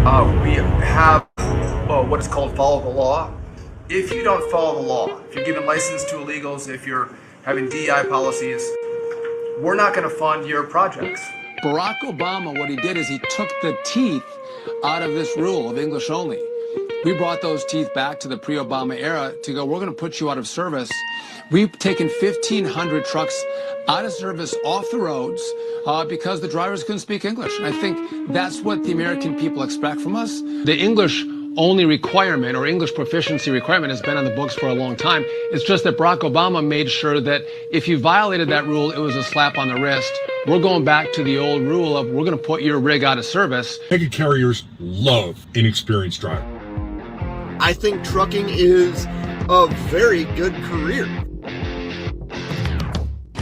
We have what is called follow the law. If you don't follow the law, if you're giving license to illegals, if you're having DEI policies, we're not going to fund your projects. Barack Obama, what he did is he took the teeth out of this rule of English only. We brought those teeth back to the pre-Obama era to go, we're going to put you out of service. We've taken 1,500 trucks out of service off the roads because the drivers couldn't speak English. And I think that's what the American people expect from us. The English only requirement or English proficiency requirement has been on the books for a long time. It's just that Barack Obama made sure that if you violated that rule, it was a slap on the wrist. We're going back to the old rule of we're going to put your rig out of service. Mega carriers love inexperienced drivers. I think trucking is a very good career.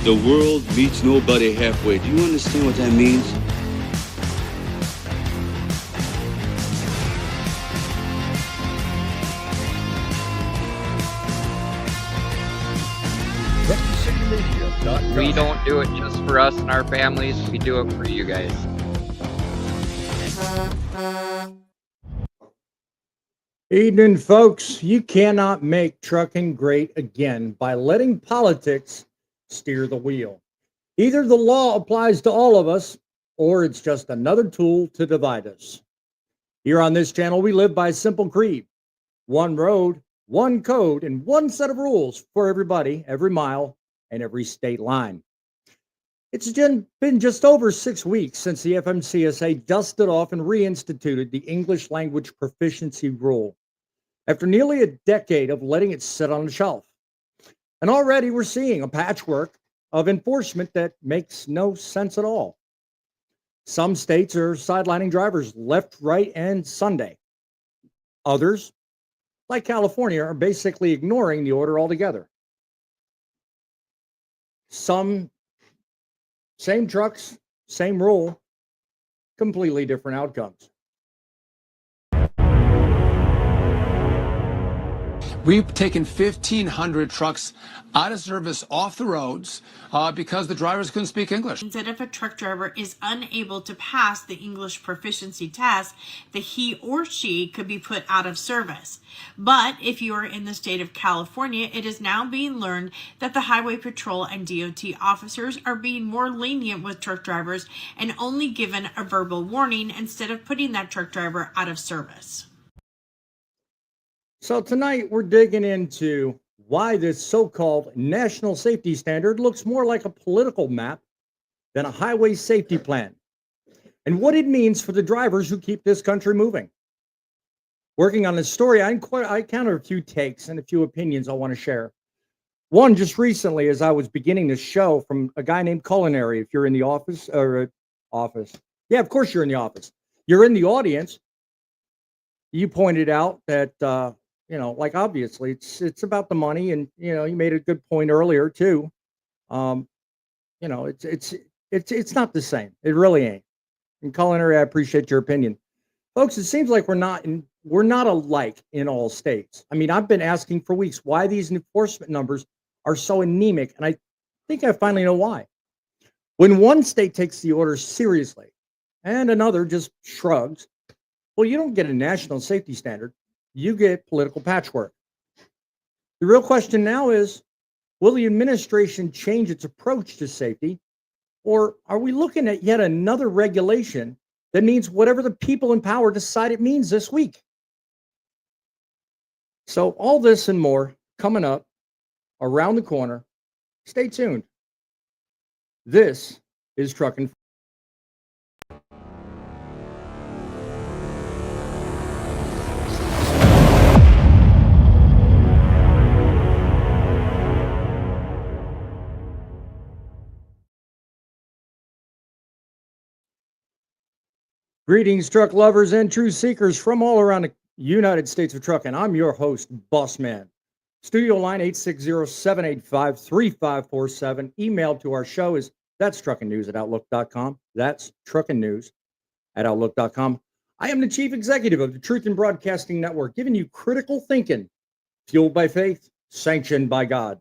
The world meets nobody halfway. Do you understand what that means? We don't do it just for us and our families. We do it for you guys. Evening, folks. You cannot make trucking great again by letting politics steer the wheel. Either the law applies to all of us, or it's just another tool to divide us. Here on this channel, we live by a simple creed: one road, one code, and one set of rules for everybody, every mile, and every state line. It's been just over 6 weeks since the FMCSA dusted off and reinstituted the English Language Proficiency rule, after nearly a decade of letting it sit on the shelf. And already we're seeing a patchwork of enforcement that makes no sense at all. Some states are sidelining drivers left, right, and Sunday. Others, like California, are basically ignoring the order altogether. Some, same trucks, same rule, completely different outcomes. We've taken 1,500 trucks out of service off the roads because the drivers couldn't speak English. That if a truck driver is unable to pass the English proficiency test, that he or she could be put out of service. But if you are in the state of California, it is now being learned that the Highway Patrol and DOT officers are being more lenient with truck drivers and only given a verbal warning instead of putting that truck driver out of service. So tonight we're digging into why this so-called national safety standard looks more like a political map than a highway safety plan, and what it means for the drivers who keep this country moving. Working on this story, I encountered a few takes and a few opinions I want to share. One just recently, as I was beginning the show, from a guy named Culinary. If you're in the office, yeah, of course you're in the office. You're in the audience. You pointed out that like obviously it's about the money, and you made a good point earlier too. It's not the same. It really ain't. And Culinary, I appreciate your opinion, folks. It seems like we're not alike in all states. I mean, I've been asking for weeks why these enforcement numbers are so anemic, and I think I finally know why. When one state takes the order seriously and another just shrugs, well, you don't get a national safety standard. You get political patchwork. The real question now is, will the administration change its approach to safety, or are we looking at yet another regulation that means whatever the people in power decide it means this week? So all this and more coming up around the corner. Stay tuned. This is Truckin'. Greetings, truck lovers and true seekers from all around the United States of Truckin'. I'm your host, Boss Man. Studio line 860-785-3547. Email to our show is truckinnews@outlook.com. That's truckinnews@outlook.com. I am the chief executive of the Truth in Broadcasting Network, giving you critical thinking, fueled by faith, sanctioned by God.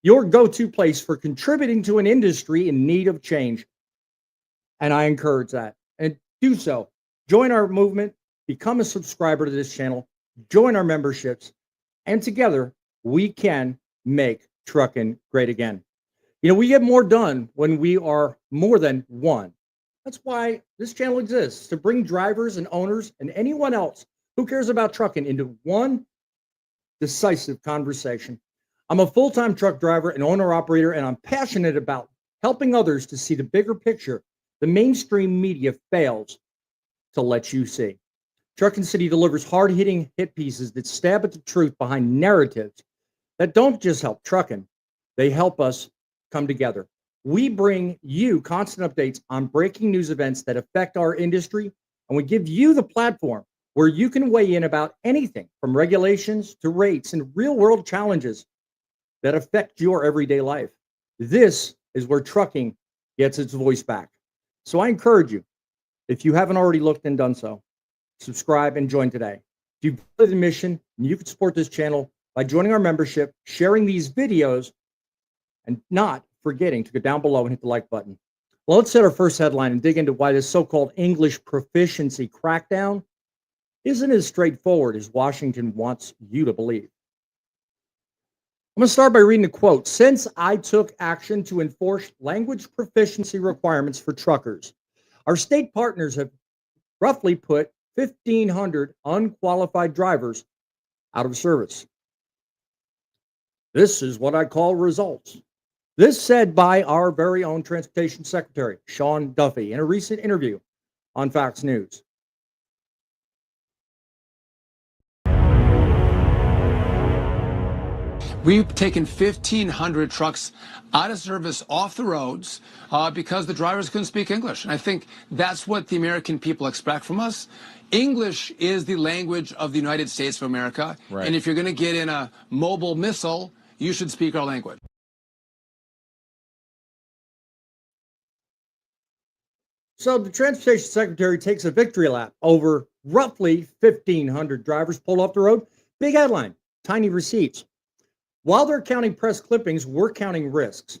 Your go-to place for contributing to an industry in need of change. And I encourage that. And do so. Join our movement. become a subscriber to this channel, join our memberships, and together we can make trucking great again. You know, we get more done when we are more than one. That's why this channel exists, to bring drivers and owners and anyone else who cares about trucking into one decisive conversation. I'm a full-time truck driver and owner-operator, and I'm passionate about helping others to see the bigger picture the mainstream media fails to let you see. Truckin City delivers hard-hitting hit pieces that stab at the truth behind narratives that don't just help trucking, they help us come together. We bring you constant updates on breaking news events that affect our industry, and we give you the platform where you can weigh in about anything from regulations to rates and real-world challenges that affect your everyday life. This is where trucking gets its voice back. So I encourage you, if you haven't already looked and done so, subscribe and join today. If you believe in the mission, you can support this channel by joining our membership, sharing these videos, and not forgetting to go down below and hit the like button. Well, let's set our first headline and dig into why this so-called English proficiency crackdown isn't as straightforward as Washington wants you to believe. I'm going to start by reading a quote. Since I took action to enforce language proficiency requirements for truckers, our state partners have roughly put 1,500 unqualified drivers out of service. This is what I call results. This said by our very own Transportation Secretary, Sean Duffy, in a recent interview on Fox News. We've taken 1,500 trucks out of service off the roads because the drivers couldn't speak English. And I think that's what the American people expect from us. English is the language of the United States of America. Right. And if you're going to get in a mobile missile, you should speak our language. So the Transportation Secretary takes a victory lap over roughly 1,500 drivers pulled off the road. Big headline, tiny receipts. While they're counting press clippings, we're counting risks.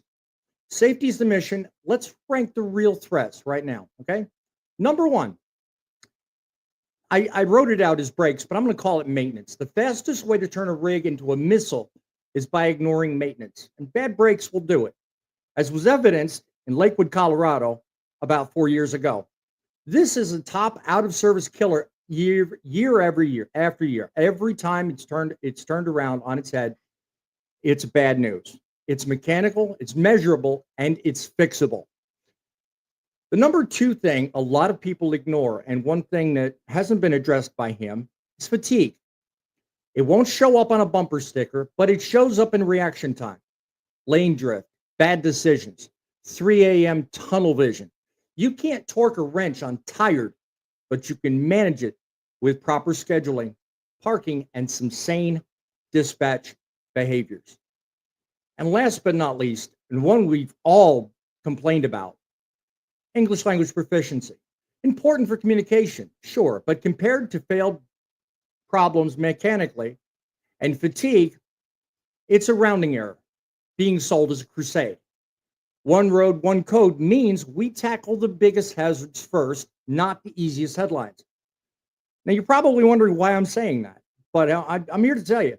Safety is the mission. Let's rank the real threats right now, okay? Number one, I wrote it out as brakes, but I'm going to call it maintenance. The fastest way to turn a rig into a missile is by ignoring maintenance, and bad brakes will do it, as was evidenced in Lakewood, Colorado, about 4 years ago. This is a top out-of-service killer year after year. Every time it's turned around on its head, it's bad news. It's mechanical, it's measurable, and it's fixable. The number two thing a lot of people ignore, and one thing that hasn't been addressed by him, is fatigue. It won't show up on a bumper sticker, but it shows up in reaction time. Lane drift, bad decisions, 3 a.m. tunnel vision. You can't torque a wrench on tired, but you can manage it with proper scheduling, parking, and some sane dispatch behaviors. And last but not least, and one we've all complained about, English language proficiency. Important for communication, sure, but compared to failed problems mechanically and fatigue, it's a rounding error being sold as a crusade. One road, one code means we tackle the biggest hazards first, not the easiest headlines. Now, you're probably wondering why I'm saying that, but I'm here to tell you,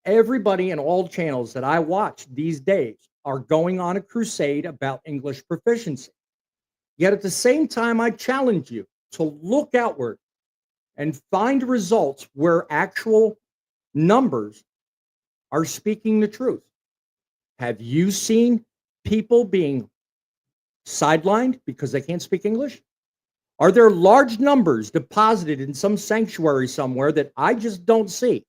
everybody in all channels that I watch these days are going on a crusade about English proficiency. Yet at the same time, I challenge you to look outward and find results where actual numbers are speaking the truth. Have you seen people being sidelined because they can't speak English? Are there large numbers deposited in some sanctuary somewhere that I just don't see?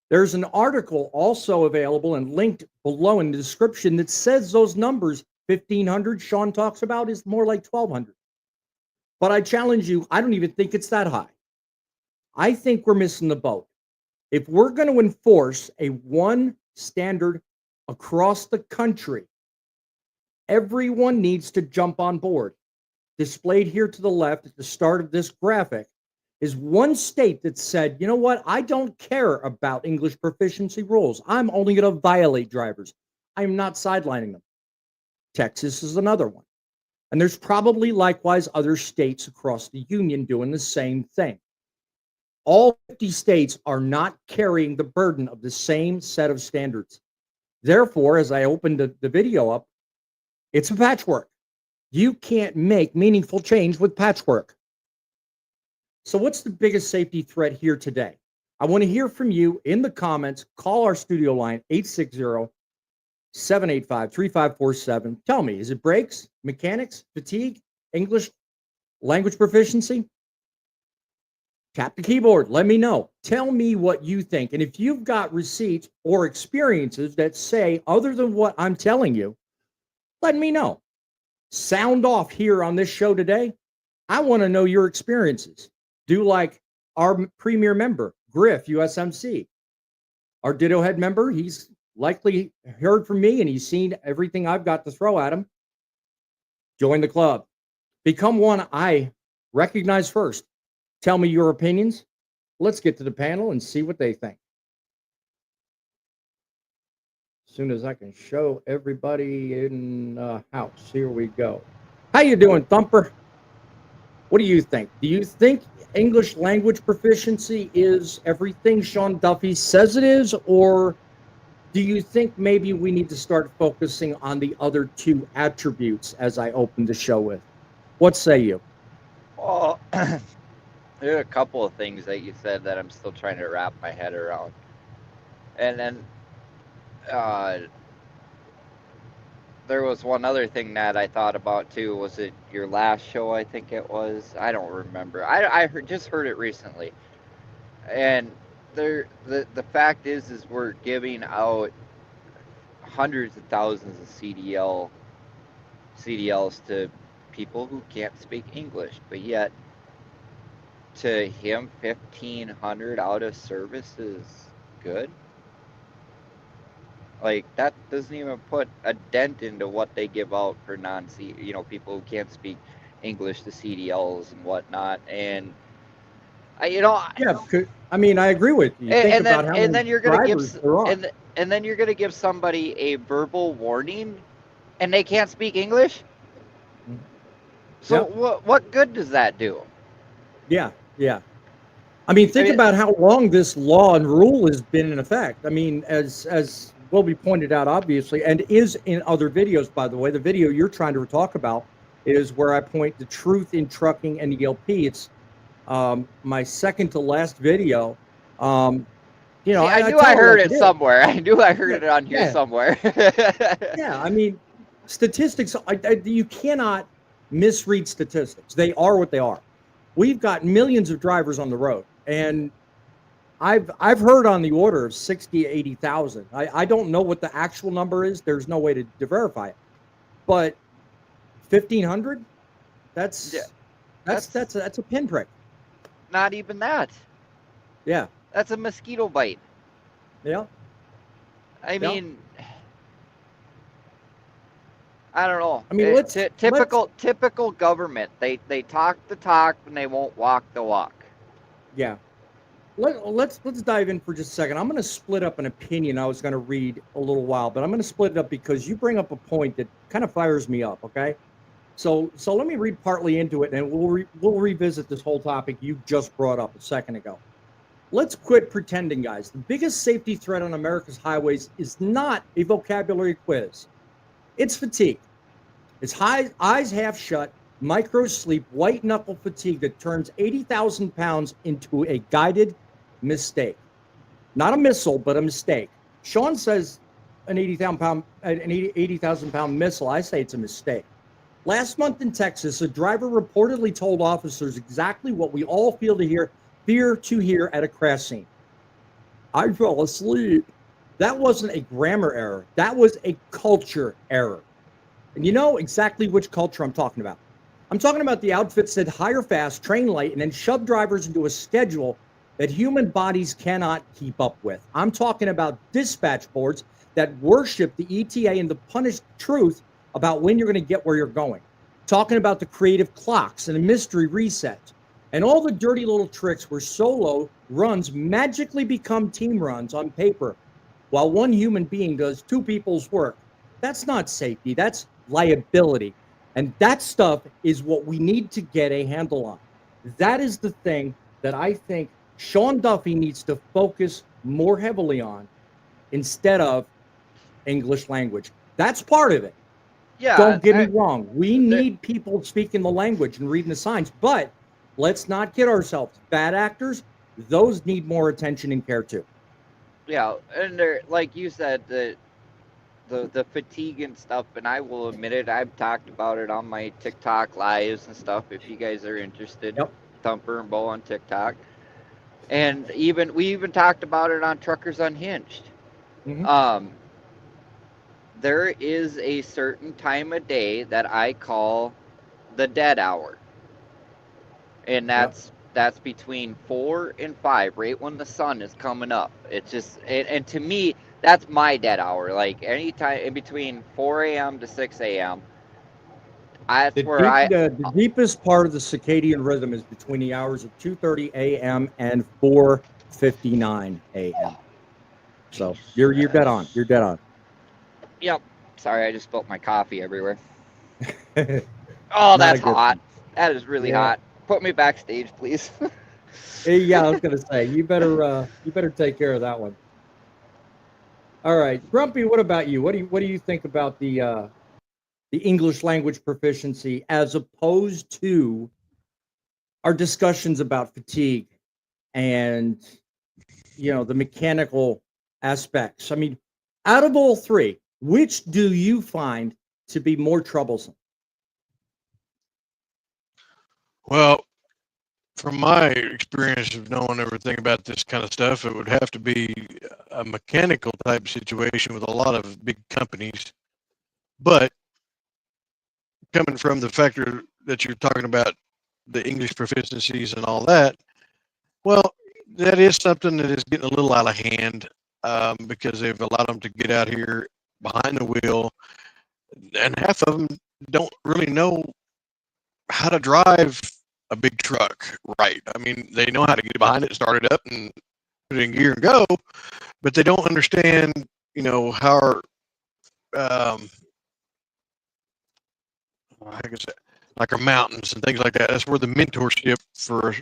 There's an article also available and linked below in the description that says those numbers, 1,500 Sean talks about, is more like 1,200. But I challenge you, I don't even think it's that high. I think we're missing the boat. If we're going to enforce a one standard across the country, everyone needs to jump on board. Displayed here to the left at the start of this graphic is one state that said, you know what, I don't care about English proficiency rules. I'm only going to violate drivers. I'm not sidelining them. Texas is another one. And there's probably likewise other states across the union doing the same thing. All 50 states are not carrying the burden of the same set of standards. Therefore, as I opened the video up, it's a patchwork. You can't make meaningful change with patchwork. So what's the biggest safety threat here today? I want to hear from you in the comments. Call our studio line, 860-785-3547. Tell me, is it brakes, mechanics, fatigue, English language proficiency? Tap the keyboard. Let me know. Tell me what you think. And if you've got receipts or experiences that say other than what I'm telling you, let me know. Sound off here on this show today. I want to know your experiences. Do like our premier member, Griff, USMC. Our Ditto Head member, he's likely heard from me and he's seen everything I've got to throw at him. Join the club. Become one I recognize first. Tell me your opinions. Let's get to the panel and see what they think. As soon as I can show everybody in the house. Here we go. How you doing, Thumper? What do you think? Do you think English language proficiency is everything Sean Duffy says it is, or do you think maybe we need to start focusing on the other two attributes as I opened the show with? What say you? Well, there are a couple of things that you said that I'm still trying to wrap my head around. And then there was one other thing that I thought about too. Was it your last show? I think it was. I don't remember. I just heard it recently. And the fact is we're giving out hundreds of thousands of CDLs to people who can't speak English, but yet to him 1,500 out of service is good. Like, that doesn't even put a dent into what they give out for people who can't speak English, the CDLs and whatnot. And I agree with you. And then you're going to give somebody a verbal warning, and they can't speak English. So what good does that do? Yeah. Think about how long this law and rule has been in effect. As will be pointed out, obviously, and is in other videos, by the way. The video you're trying to talk about is where I point the truth in trucking and ELP. It's my second to last video. I knew I heard it somewhere. I knew I heard it on here somewhere. Statistics, you cannot misread statistics. They are what they are. We've got millions of drivers on the road, and I've heard on the order of 60 to 80,000. I don't know what the actual number is. There's no way to verify it. But 1,500? That's a pinprick. Not even that. Yeah. That's a mosquito bite. Yeah. I mean, I don't know. Typical government. They talk the talk and they won't walk the walk. Yeah. Let's dive in for just a second. I'm going to split up an opinion I was going to read a little while, but I'm going to split it up because you bring up a point that kind of fires me up. Okay. So let me read partly into it, and we'll revisit this whole topic you just brought up a second ago. Let's quit pretending, guys. The biggest safety threat on America's highways is not a vocabulary quiz. It's fatigue. It's eyes half shut, micro sleep, white knuckle fatigue that turns 80,000 pounds into a guided mistake. Not a missile, but a mistake. Sean says an 80,000 pound missile. I say it's a mistake. Last month in Texas, a driver reportedly told officers exactly what we all fear to hear at a crash scene. I fell asleep. That wasn't a grammar error. That was a culture error. And you know exactly which culture I'm talking about. I'm talking about the outfits that hire fast, train light, and then shove drivers into a schedule that human bodies cannot keep up with. I'm talking about dispatch boards that worship the ETA and the punished truth about when you're going to get where you're going. Talking about the creative clocks and the mystery resets and all the dirty little tricks where solo runs magically become team runs on paper while one human being does two people's work. That's not safety. That's liability. And that stuff is what we need to get a handle on. That is the thing that I think Sean Duffy needs to focus more heavily on instead of English language. That's part of it. Yeah, Don't get me wrong. We need people speaking the language and reading the signs, but let's not kid ourselves. Bad actors, those need more attention and care too. yeah, and they're like you said, the fatigue and stuff, and I will admit it, I've talked about it on my TikTok lives and stuff. If you guys are interested, Yep. Thumper and Bo on TikTok, and we even talked about it on Truckers Unhinged. Mhm. There is a certain time of day that I call the dead hour, and that's between 4 and 5, right when the sun is coming up. It's just, and to me, that's my dead hour. Like anytime in between 4 a.m. to 6 a.m. That's where The deepest part of the circadian rhythm is between the hours of 2:30 a.m. and 4:59 a.m. So you're dead on. You're dead on. Yep. Sorry, I just spilled my coffee everywhere. Not Oh, a that's good hot. thing. That is really Yeah. hot. Put me backstage, please. Yeah, I was gonna say you better take care of that one. All right, Grumpy. What about you? What do you think about the English language proficiency as opposed to our discussions about fatigue and the mechanical aspects? I mean, out of all three, which do you find to be more troublesome? Well, from my experience of knowing everything about this kind of stuff, it would have to be a mechanical type situation with a lot of big companies. But coming from the factor that you're talking about, the English proficiencies and all that, well, that is something that is getting a little out of hand because they've allowed them to get out here behind the wheel, and half of them don't really know how to drive a big truck right. I mean, they know how to get behind it, start it up, and put it in gear and go, but they don't understand, how I guess like our mountains and things like that. That's where the mentorship for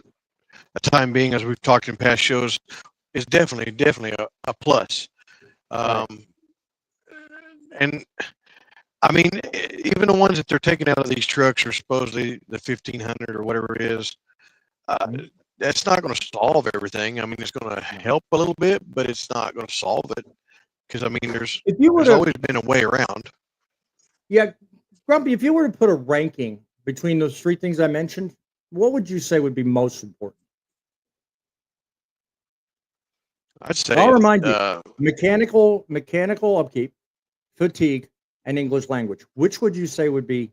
a time being, as we've talked in past shows, is definitely a plus. Right. And I mean, even the ones that they're taking out of these trucks are supposedly the 1500 or whatever it is. That's not going to solve everything. I mean, it's going to help a little bit, but it's not going to solve it because I mean, there's always been a way around. Yeah, Grumpy, if you were to put a ranking between those three things I mentioned, what would you say would be most important? I'd say I'll remind you: mechanical upkeep, fatigue, and English language. Which would you say would be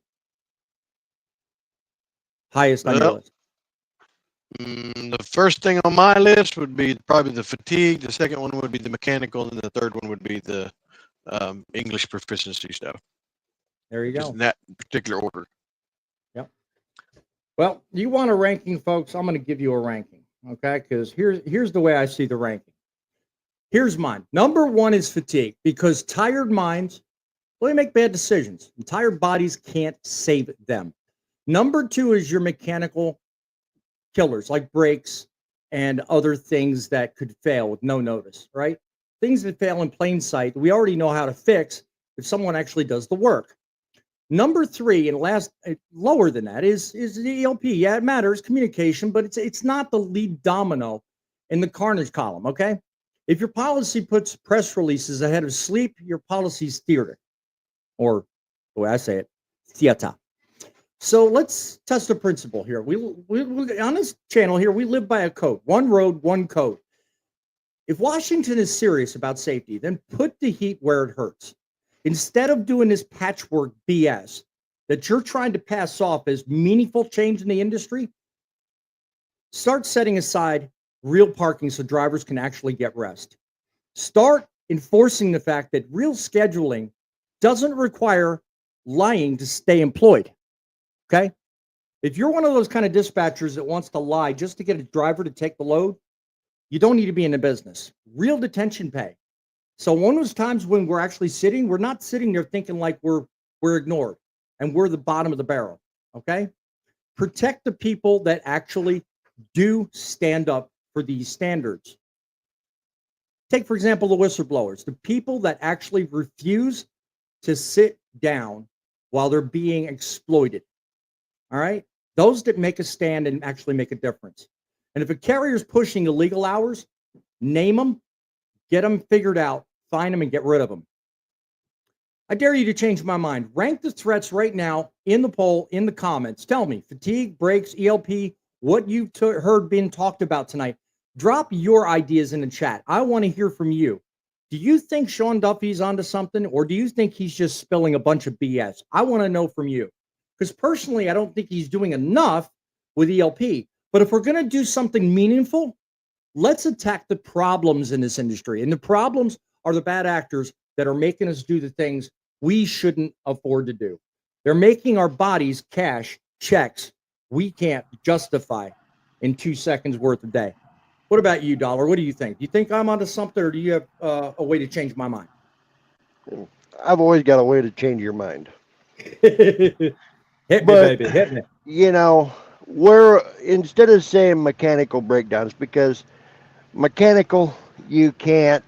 highest on your list? The first thing on my list would be probably the fatigue. The second one would be the mechanical, and the third one would be the English proficiency stuff. There you go. In that particular order. Yep. Well, you want a ranking, folks? I'm going to give you a ranking, okay? Because here's the way I see the ranking. Here's mine. Number one is fatigue, because tired minds really make bad decisions, and tired bodies can't save them. Number two is your mechanical killers, like brakes and other things that could fail with no notice, right? Things that fail in plain sight, we already know how to fix if someone actually does the work. Number three, and last, lower than that, is the ELP. Yeah, it matters, communication, but it's not the lead domino in the carnage column, okay? If your policy puts press releases ahead of sleep, your policy's theater, or the way I say it, theater. So let's test a principle here. We on this channel here, we live by a code: one road, one code. If Washington is serious about safety, then put the heat where it hurts. Instead of doing this patchwork BS that you're trying to pass off as meaningful change in the industry, start setting aside real parking so drivers can actually get rest. Start enforcing the fact that real scheduling doesn't require lying to stay employed. Okay? If you're one of those kind of dispatchers that wants to lie just to get a driver to take the load, you don't need to be in the business. Real detention pay. So one of those times when we're actually sitting, we're not sitting there thinking like we're ignored. and we're the bottom of the barrel. Okay? Protect the people that actually do stand up for these standards. Take, for example, the whistleblowers, the people that actually refuse to sit down while they're being exploited. All right? Those that make a stand and actually make a difference. And if a carrier's pushing illegal hours, name them, get them figured out, find them, and get rid of them. I dare you to change my mind. Rank the threats right now in the poll, in the comments. Tell me, fatigue, breaks, ELP, what you've heard being talked about tonight. Drop your ideas in the chat. I want to hear from you. Do you think Sean Duffy's onto something, or do you think he's just spilling a bunch of BS? I want to know from you. Because personally, I don't think he's doing enough with ELP. But if we're going to do something meaningful, let's attack the problems in this industry. And the problems are the bad actors that are making us do the things we shouldn't afford to do. They're making our bodies cash checks we can't justify in 2 seconds worth a day. What about you, Dollar? What do you think? Do you think I'm onto something, or do you have a way to change my mind? I've always got a way to change your mind. Hit me, baby. Hit me. You know, we're, instead of saying mechanical breakdowns, because mechanical, you can't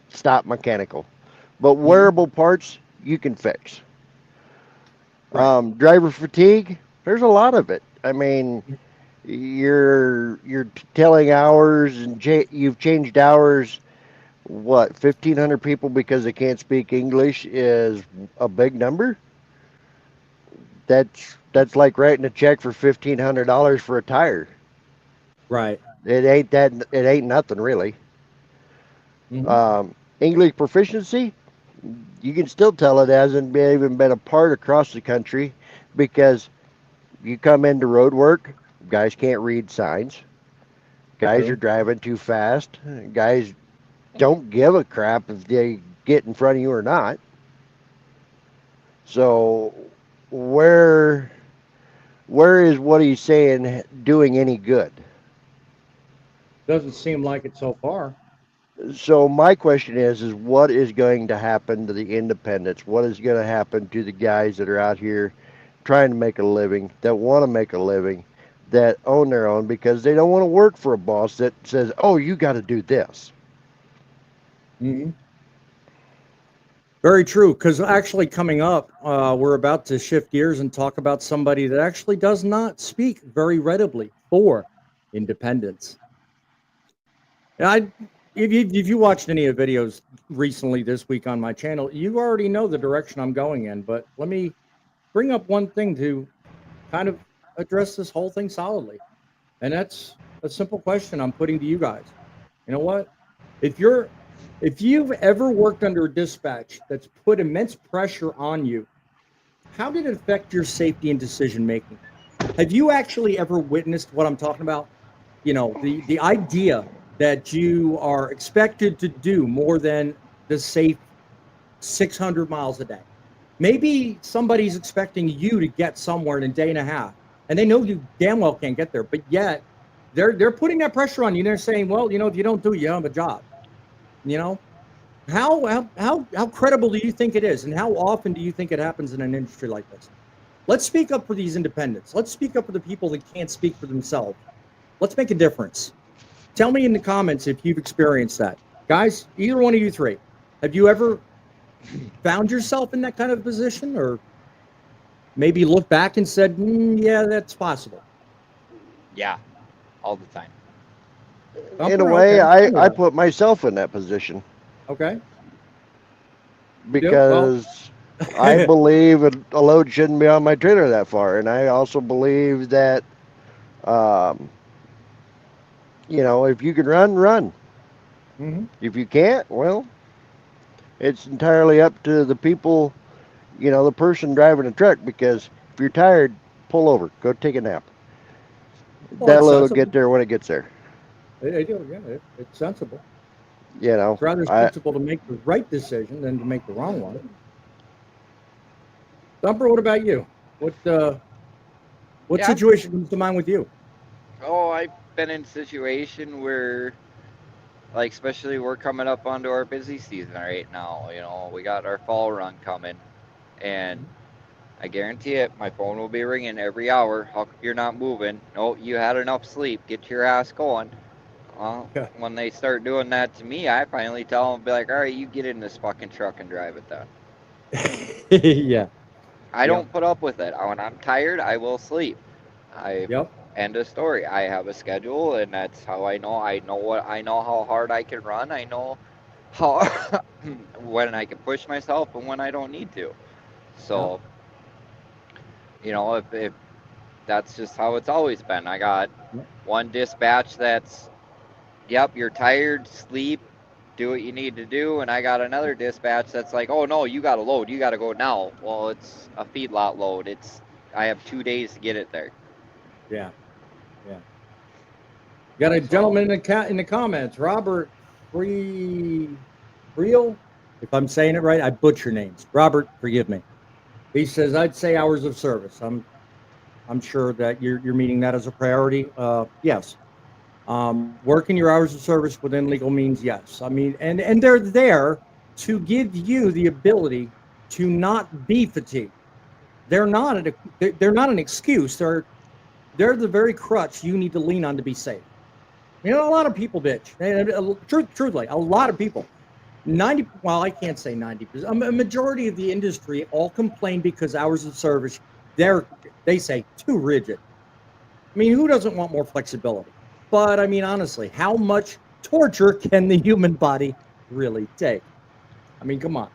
stop mechanical, but wearable parts you can fix. Right. Driver fatigue, there's a lot of it. I mean, you're telling hours, and you've changed hours. What, 1,500 people because they can't speak English is a big number. That's like writing a check for $1,500 for a tire. Right. It ain't nothing really. English proficiency, you can still tell it hasn't even been a part across the country, because you come into road work, guys can't read signs. Guys are driving too fast. Guys don't give a crap if they get in front of you or not. So where is what he's saying doing any good? Doesn't seem like it so far. So my question is what is going to happen to the independents? What is going to happen to the guys that are out here trying to make a living, that want to make a living, that own their own, because they don't want to work for a boss that says, oh, you got to do this. Very true, because actually coming up, we're about to shift gears and talk about somebody that actually does not speak very readily for independence. If you watched any of the videos recently this week on my channel, you already know the direction I'm going in, but let me bring up one thing to kind of address this whole thing solidly. And that's a simple question I'm putting to you guys. You know what? If you've ever worked under a dispatch that's put immense pressure on you, how did it affect your safety and decision making? Have you actually ever witnessed what I'm talking about? You know, the idea that you are expected to do more than the safe 600 miles a day. Maybe somebody's expecting you to get somewhere in a day and a half, and they know you damn well can't get there, but yet they're putting that pressure on you. They're saying, well, you know, if you don't do it, you don't have a job. You know, how credible do you think it is, and how often do you think it happens in an industry like this? Let's speak up for these independents. Let's speak up for the people that can't speak for themselves. Let's make a difference. Tell me in the comments if you've experienced that. Guys, either one of you three, have you ever found yourself in that kind of position, or maybe looked back and said, yeah, that's possible? Yeah, all the time. In a way, I put myself in that position. Okay. Because I believe a load shouldn't be on my trailer that far. And I also believe that, you know, if you can run. If you can't, well, it's entirely up to the people, you know, the person driving a truck, because if you're tired, pull over, go take a nap. That load will get there when it gets there. They do, yeah, it's sensible. You know, it's rather sensible to make the right decision than to make the wrong one. Thumper, what about you? What situation comes to mind with you? Oh, I've been in a situation where, like, especially we're coming up onto our busy season right now. You know, we got our fall run coming, And I guarantee it, my phone will be ringing every hour. How come you're not moving? No, you had enough sleep. Get your ass going. Well, when they start doing that to me, I finally tell them, be like, all right, you get in this fucking truck and drive it then. Yeah. I don't put up with it. When I'm tired, I will sleep. End of story. I have a schedule, and that's how I know. I know how hard I can run. I know how when I can push myself and when I don't need to. So, you know, if that's just how it's always been. I got one dispatch that's, yep, you're tired, sleep, do what you need to do. And I got another dispatch that's like, oh no, you got to load, you got to go now. Well, it's a feedlot load. I have 2 days to get it there. Yeah. Got a gentleman in the comments, Robert Real. If I'm saying it right, I butcher names. Robert, forgive me. He says, I'd say hours of service. I'm sure that you're meaning that as a priority. Yes. Working your hours of service within legal means, yes. I mean, and they're there to give you the ability to not be fatigued. They're not an excuse. They're the very crutch you need to lean on to be safe. You know, a lot of people bitch. Truthfully, a lot of people. 90, well, I can't say 90%. A majority of the industry all complain because hours of service, they say, too rigid. I mean, who doesn't want more flexibility? But I mean, honestly, how much torture can the human body really take? I mean, come on.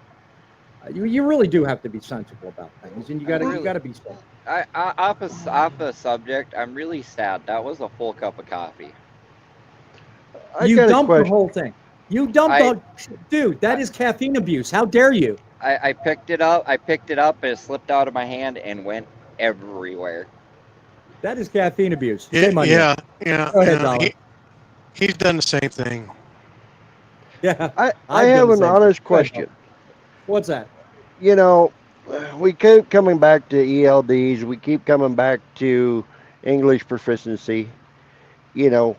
You really do have to be sensible about things, and you got to be safe. Off a subject, I'm really sad. That was a full cup of coffee. You dumped the whole thing. You dumped dude, that is caffeine abuse. How dare you? I picked it up. And it slipped out of my hand and went everywhere. That is caffeine abuse. Yeah. Go ahead, Dollar. He's done the same thing. Yeah. I have an honest question. What's that? You know, we keep coming back to ELDs. We keep coming back to English proficiency. You know,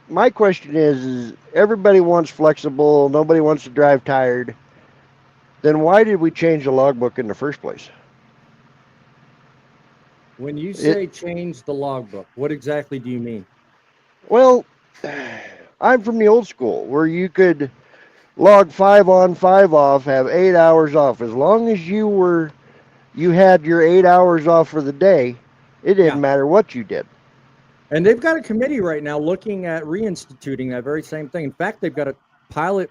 my question is everybody wants flexible. Nobody wants to drive tired. Then why did we change the logbook in the first place? When you say change the logbook, what exactly do you mean? Well, I'm from the old school where you could log 5 on, 5 off, have 8 hours off. As long as you had your 8 hours off for the day, it didn't matter what you did. And they've got a committee right now looking at reinstituting that very same thing. In fact, they've got a pilot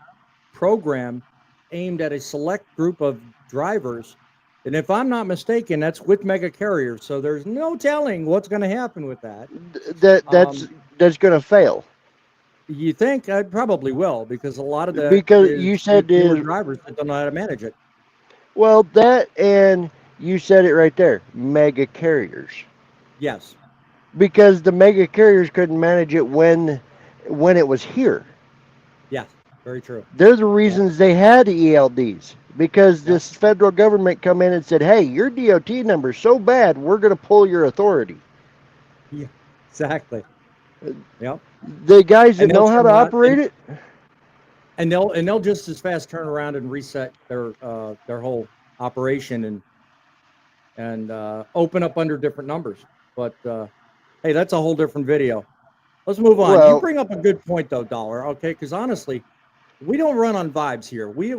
program aimed at a select group of drivers. And if I'm not mistaken, that's with mega carriers. So there's no telling what's going to happen with that. That's going to fail. You think? I probably will, because a lot of the you said drivers that don't know how to manage it. Well, that, and you said it right there, mega carriers. Yes. Because the mega carriers couldn't manage it when it was here. Yes, very true. They're the reasons they had ELDs, because this federal government come in and said, hey, your DOT number is so bad, we're going to pull your authority. Yeah, exactly. Yep. The guys that know how to operate it, and they'll just as fast turn around and reset their whole operation and open up under different numbers. But hey, that's a whole different video. Let's move on. Well, you bring up a good point though, Dollar. Okay, because honestly, we don't run on vibes here. We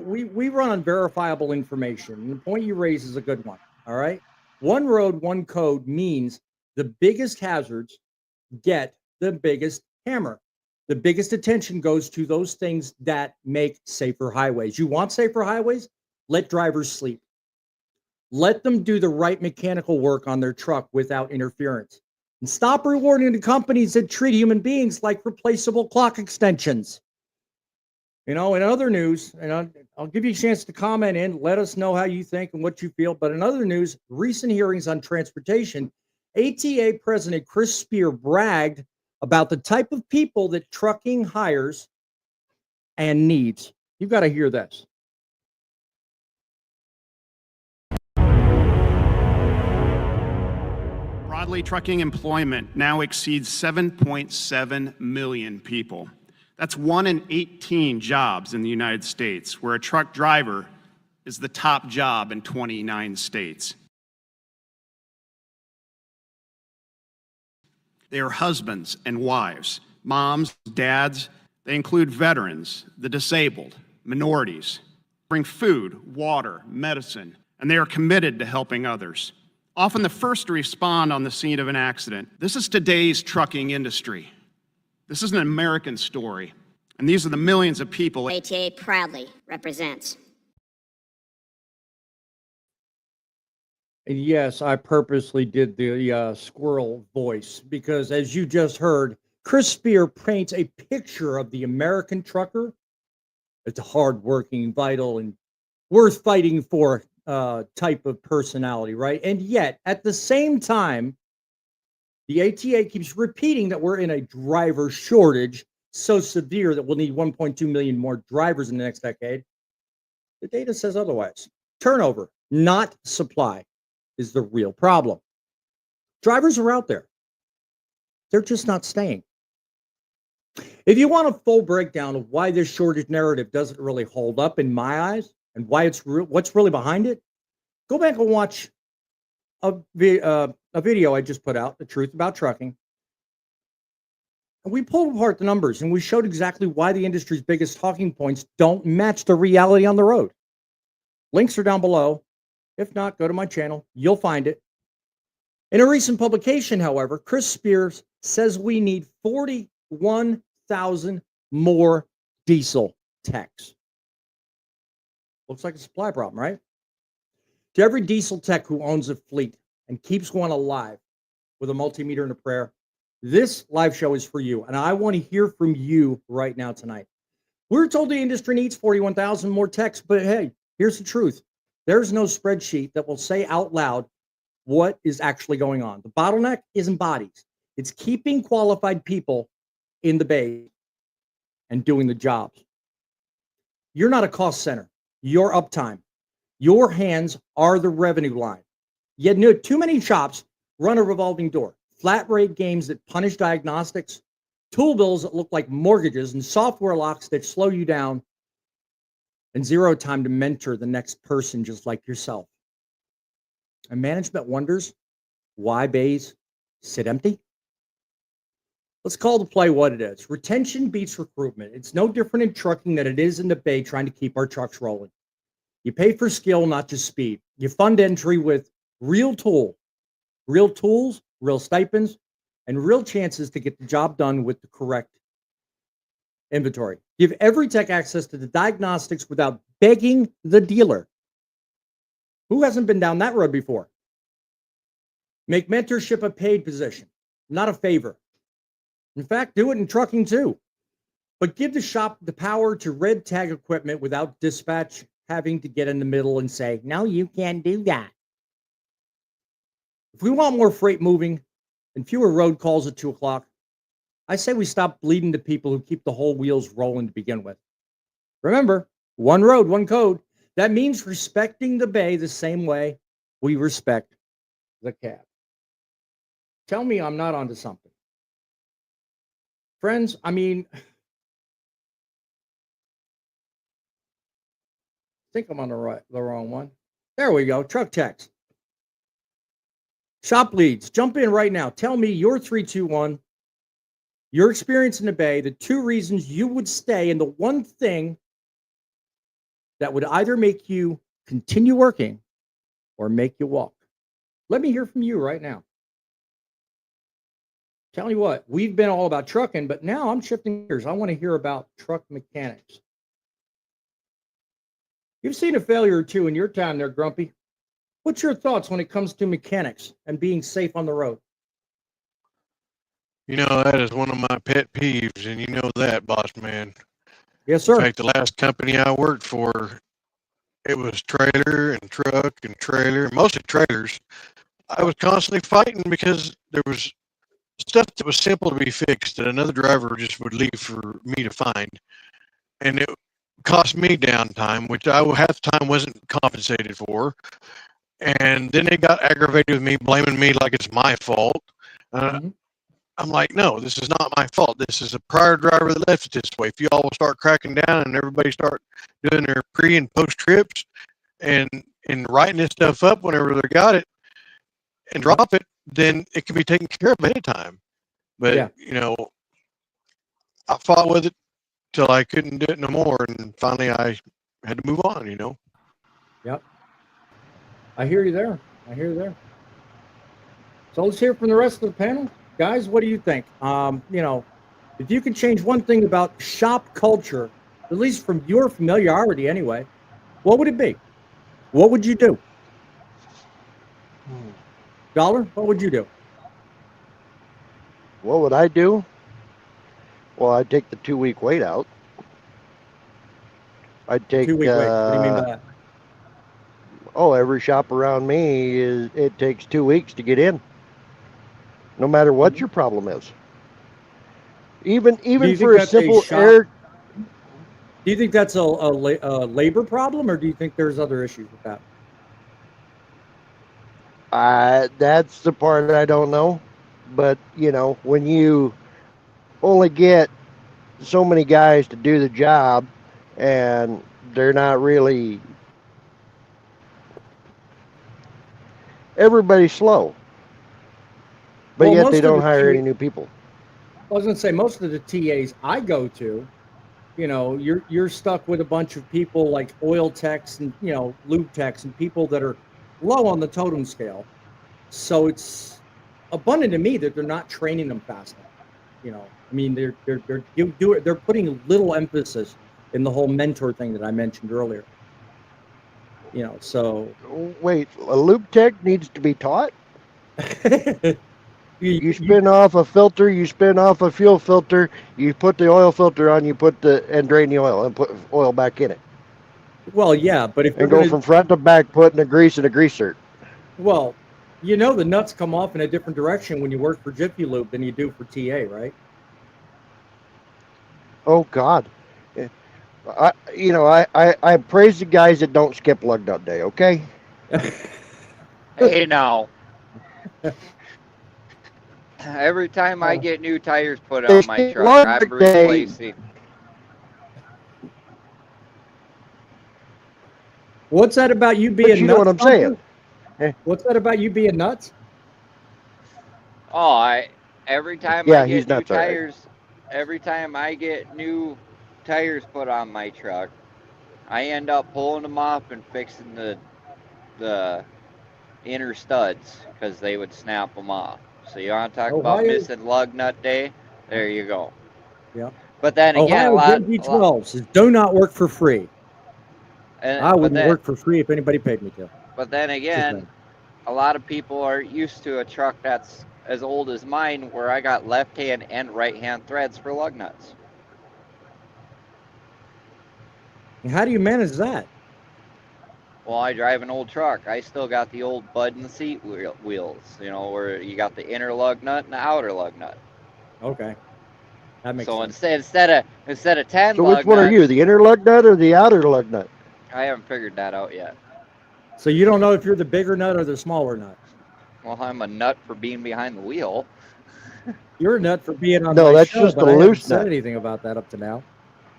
run on verifiable information. And the point you raise is a good one. All right. One road, one code means the biggest hazards get the biggest hammer. The biggest attention goes to those things that make safer highways. You want safer highways? Let drivers sleep. Let them do the right mechanical work on their truck without interference. And stop rewarding the companies that treat human beings like replaceable clock extensions. You know, in other news, and I'll give you a chance to comment in, let us know how you think and what you feel. But in other news, recent hearings on transportation, ATA President Chris Spear bragged about the type of people that trucking hires and needs. You've got to hear this. Broadly, trucking employment now exceeds 7.7 million people. That's 1 in 18 jobs in the United States where a truck driver is the top job in 29 states. They are husbands and wives, moms, dads. They include veterans, the disabled, minorities, bring food, water, medicine, and they are committed to helping others. Often the first to respond on the scene of an accident. This is today's trucking industry. This is an American story, and these are the millions of people ATA proudly represents. And yes, I purposely did the squirrel voice because, as you just heard, Chris Spear paints a picture of the American trucker. It's a hardworking, vital, and worth fighting for type of personality, right? And yet, at the same time, the ATA keeps repeating that we're in a driver shortage so severe that we'll need 1.2 million more drivers in the next decade. The data says otherwise. Turnover, not supply, is the real problem. Drivers are out there. They're just not staying. If you want a full breakdown of why this shortage narrative doesn't really hold up in my eyes and why it's what's really behind it, go back and watch a video I just put out, The Truth About Trucking. And we pulled apart the numbers and we showed exactly why the industry's biggest talking points don't match the reality on the road. Links are down below. If not, go to my channel. You'll find it. In a recent publication, however, Chris Spears says we need 41,000 more diesel techs. Looks like a supply problem, right? To every diesel tech who owns a fleet and keeps one alive with a multimeter and a prayer, this live show is for you. And I want to hear from you right now tonight. We're told the industry needs 41,000 more techs, but hey, here's the truth. There's no spreadsheet that will say out loud what is actually going on. The bottleneck isn't bodies. It's keeping qualified people in the bay and doing the jobs. You're not a cost center. You're uptime. Your hands are the revenue line. Yet too many shops run a revolving door. Flat rate games that punish diagnostics, tool bills that look like mortgages, and software locks that slow you down, and zero time to mentor the next person just like yourself. And management wonders why bays sit empty. Let's call the play what it is. Retention beats recruitment. It's no different in trucking than it is in the bay trying to keep our trucks rolling. You pay for skill, not just speed. You fund entry with real tools, real stipends, and real chances to get the job done with the correct inventory. Give every tech access to the diagnostics without begging the dealer. Who hasn't been down that road before? Make mentorship a paid position, not a favor. In fact, do it in trucking too. But give the shop the power to red tag equipment without dispatch having to get in the middle and say, no, you can't do that. If we want more freight moving and fewer road calls at 2 o'clock, I say we stop bleeding the people who keep the whole wheels rolling to begin with. Remember, one road, one code. That means respecting the bay the same way we respect the cab. Tell me I'm not onto something. Friends, I mean, I think I'm on the wrong one. There we go. Truck techs. Shop leads. Jump in right now. Tell me your 3-2-1, your experience in the bay, the 2 reasons you would stay, and the one thing that would either make you continue working or make you walk. Let me hear from you right now. Tell me what, we've been all about trucking, but now I'm shifting gears. I want to hear about truck mechanics. You've seen a failure or two in your time there, Grumpy. What's your thoughts when it comes to mechanics and being safe on the road? You know, that is one of my pet peeves, and you know that, boss man. Yes, sir. In fact, the last company I worked for, it was trailer and truck and trailer, mostly trailers. I was constantly fighting because there was stuff that was simple to be fixed that another driver just would leave for me to find. And it cost me downtime, which I half the time wasn't compensated for. And then they got aggravated with me, blaming me like it's my fault. I'm like, no, this is not my fault. This is a prior driver that left it this way. If you all will start cracking down and everybody start doing their pre and post trips, and writing this stuff up whenever they got it and drop it, then it can be taken care of anytime. But Yeah. you know, I fought with it till I couldn't do it no more, and finally I had to move on. You know. Yep. I hear you there. I hear you there. So let's hear from the rest of the panel. Guys, what do you think? You know, if you could change one thing about shop culture, at least from your familiarity anyway, what would it be? What would you do? Dollar, what would you do? What would I do? Well, I'd take the 2-week wait out. I'd take 2-week wait. What do you mean by that? Oh, every shop around me it takes 2 weeks to get in. No matter what your problem is. Even for a simple air. Do you think that's a labor problem, or do you think there's other issues with that? That's the part I don't know. But, you know, when you only get so many guys to do the job and they're not really, everybody's slow. But Well, yet they don't hire any new people. I was going to say, most of the TAs I go to, you know, you're stuck with a bunch of people like oil techs and, you know, lube techs and people that are low on the totem scale. So it's abundant to me that they're not training them fast enough. You know, I mean, they're putting little emphasis in the whole mentor thing that I mentioned earlier. You know, so wait, a lube tech needs to be taught? You spin off a filter, you spin off a fuel filter, you put the oil filter on, and drain the oil and put oil back in it. Well, yeah, but if and go from front to back putting the grease in a greaser. Well, you know, the nuts come off in a different direction when you work for Jiffy Lube than you do for TA, right? Oh God, I praise the guys that don't skip lug nut day. Okay. Hey now. Every time I get new tires put on my truck, I'm replacing. What's that about you being nuts? You know what I'm saying? What's that about you being nuts? Oh, every time I get new tires, every time I get new tires put on my truck, I end up pulling them off and fixing the inner studs because they would snap them off. So you want to talk about missing lug nut day? There you go. Yeah. But then again, Ohio JP12 says do not work for free. I wouldn't work for free if anybody paid me to. But then again, a lot of people are used to a truck that's as old as mine where I got left-hand and right-hand threads for lug nuts. How do you manage that? Well, I drive an old truck. I still got the old bud and seat wheels, you know, where you got the inner lug nut and the outer lug nut. Okay. That makes sense. So instead of 10 lug nuts. So which one are you, the inner lug nut or the outer lug nut? I haven't figured that out yet. So you don't know if you're the bigger nut or the smaller nut? Well, I'm a nut for being behind the wheel. You're a nut for being on no, my that's show, just but a I loose haven't nut. said anything about that up to now.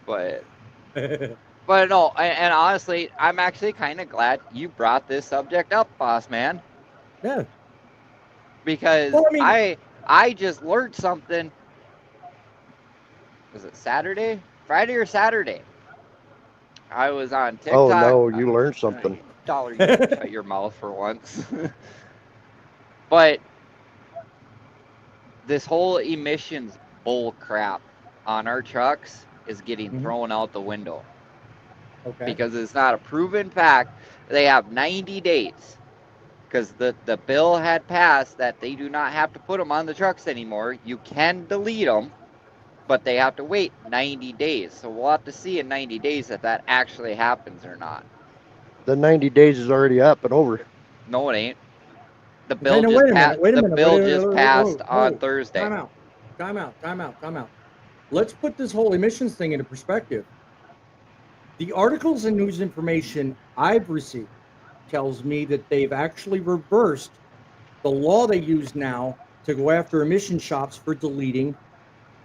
But no, and honestly, I'm actually kind of glad you brought this subject up, boss man. Yeah. Because I just learned something. Was it Saturday? Friday or Saturday? I was on TikTok. Oh no, you learned something. Dollar, you shut your mouth for once. But this whole emissions bull crap on our trucks is getting thrown out the window. Okay. Because it's not a proven fact. They have 90 days. Because the bill had passed that they do not have to put them on the trucks anymore. You can delete them, but they have to wait 90 days. So we'll have to see in 90 days if that actually happens or not. The 90 days is already up and over. No, it ain't. The bill just passed on Thursday. Time out. Let's put this whole emissions thing into perspective. The articles and news information I've received tells me that they've actually reversed the law they use now to go after emission shops for deleting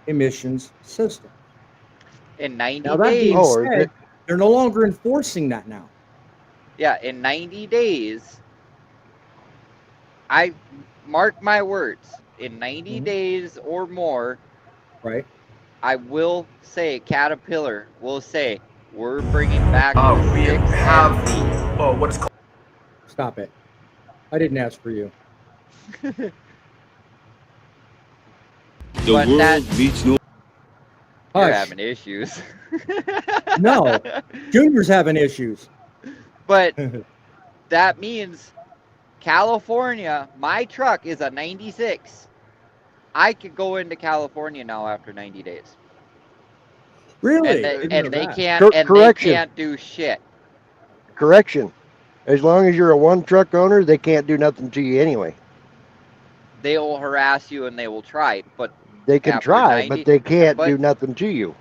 emissions systems. In 90 now, that days. being said, they're no longer enforcing that now. Yeah, in 90 days, I mark my words, in 90 days or more, right? I will say, Caterpillar will say, we're bringing back the We 6 have NC. what is called. Stop it. I didn't ask for you. The But world that- needs no. You're Hush. having issues. No, Junior's having issues. But that means California, my truck is a 96. I could go into California now after 90 days. Really? And they can't they Correction. can't do shit. Correction. As long as you're a one truck owner, they can't do nothing to you anyway. They will harass you and they will try, but They can after try, 90 but they can't but- do nothing to you.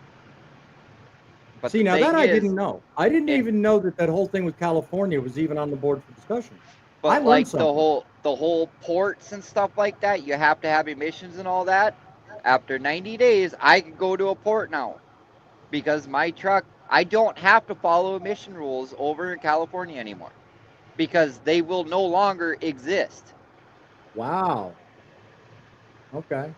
But See, the now that thing I is, didn't know. I didn't even know that whole thing with California was even on the board for discussion. I But learned like something. the whole ports and stuff like that, you have to have emissions and all that. After 90 days, I can go to a port now because my truck, I don't have to follow emission rules over in California anymore because they will no longer exist. Wow. Okay.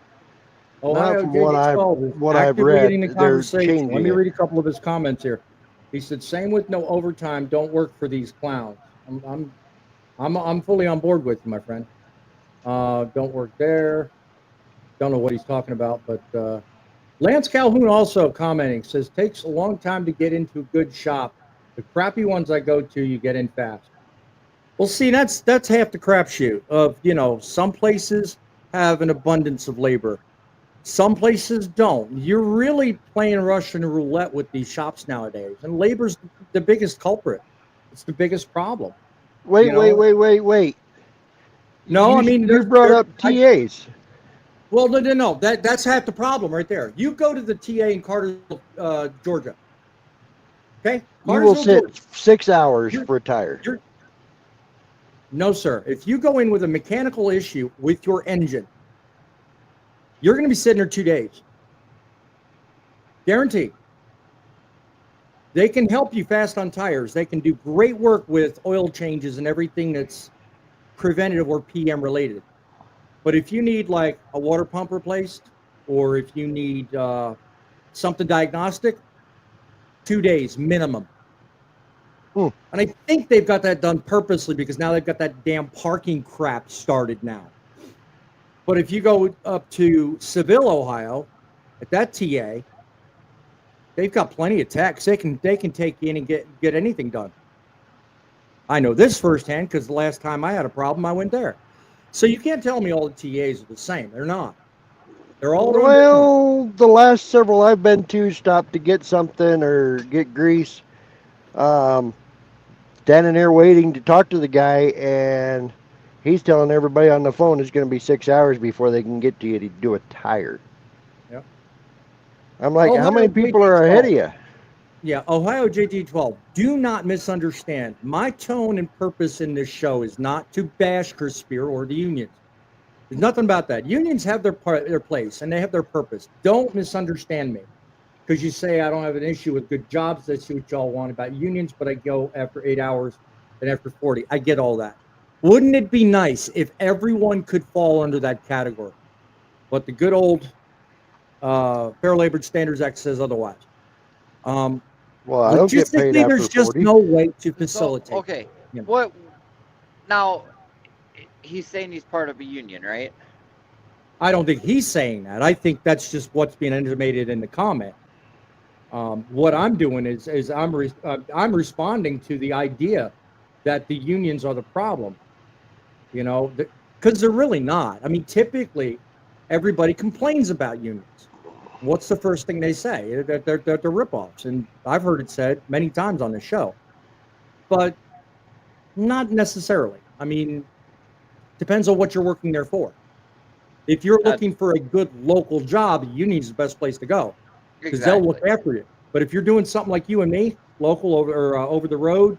Now, Ohio from what JD12 is what I've actively read, getting the they're conversation. Let changing me it. read a couple of his comments here. He said, "Same with no overtime. Don't work for these clowns." I'm fully on board with you, my friend. Don't work there. Don't know what he's talking about, but Lance Calhoun also commenting says, "Takes a long time to get into a good shop. The crappy ones I go to, you get in fast." Well, see, that's half the crapshoot of, some places have an abundance of labor. Some places don't. You're really playing Russian roulette with these shops nowadays, and labor's the biggest culprit. It's the biggest problem. Wait. No, I mean, you brought up TAs. Well, no. That's half the problem right there. You go to the TA in Cartersville, Georgia. Okay, You will Cartersville, sit Georgia. 6 hours for a tire. No, sir. If you go in with a mechanical issue with your engine, you're going to be sitting there 2 days. Guaranteed. They can help you fast on tires. They can do great work with oil changes and everything that's preventative or PM related. But if you need like a water pump replaced, or if you need something diagnostic, 2 days minimum. And I think they've got that done purposely because now they've got that damn parking crap started now. But if you go up to Seville, Ohio, at that TA, they've got plenty of techs. They can take you in and get anything done. I know this firsthand because the last time I had a problem, I went there. So you can't tell me all the TAs are the same. They're not. They're all Well, the last several I've been to stopped to get something or get grease. Standing there waiting to talk to the guy, and he's telling everybody on the phone it's going to be 6 hours before they can get to you to do a tire. Yep. I'm like, how many people are ahead of you? Yeah, Ohio JG12. Do not misunderstand. My tone and purpose in this show is not to bash Chris Spear or the unions. There's nothing about that. Unions have their place and they have their purpose. Don't misunderstand me. Because you say I don't have an issue with good jobs. That's what y'all want about unions, but I go after 8 hours and after 40. I get all that. Wouldn't it be nice if everyone could fall under that category? But the good old Fair Labor Standards Act says otherwise. Well, I don't get paid after there's just 40. no way to facilitate. So, okay. Yeah. What now? He's saying he's part of a union, right? I don't think he's saying that. I think that's just what's being intimated in the comment. What I'm doing is I'm responding to the idea that the unions are the problem. Because they're really not. I mean, typically, everybody complains about unions. What's the first thing they say? That they're ripoffs, and I've heard it said many times on the show. But not necessarily. I mean, depends on what you're working there for. If you're looking for a good local job, union's the best place to go because they'll look after you. But if you're doing something like you and me, local over the road,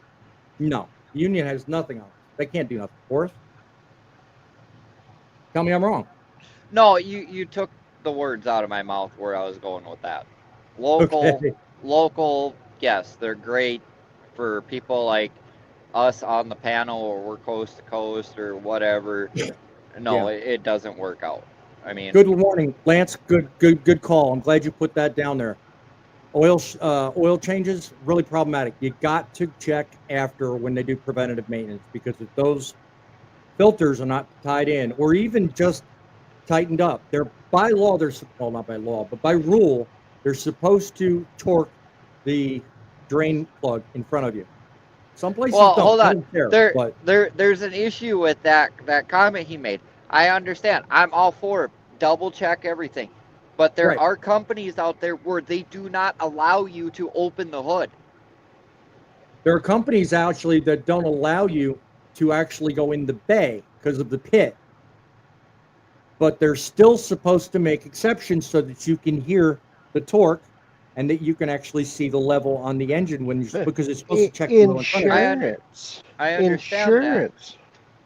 no, the union has nothing on it. They can't do nothing for us. Tell me I'm wrong. No, you took the words out of my mouth where I was going with that. Local, yes, they're great for people like us on the panel or we're coast to coast or whatever. No, Yeah. it doesn't work out. I mean, Good warning, Lance. Good call. I'm glad you put that down there. Oil changes really problematic. You got to check after when they do preventative maintenance, because if those filters are not tied in or even just tightened up, they're by law. Well, not by law, but by rule, they're supposed to torque the drain plug in front of you. Some places well, don't. hold I on. don't care, but There's an issue with that comment he made. I understand. I'm all for it. Double check everything. But there right. are companies out there where they do not allow you to open the hood. There are companies actually that don't allow you to actually go in the bay because of the pit. But they're still supposed to make exceptions so that you can hear the torque and that you can actually see the level on the engine because it's supposed to check the oil in front of you. I understand Insurance. that.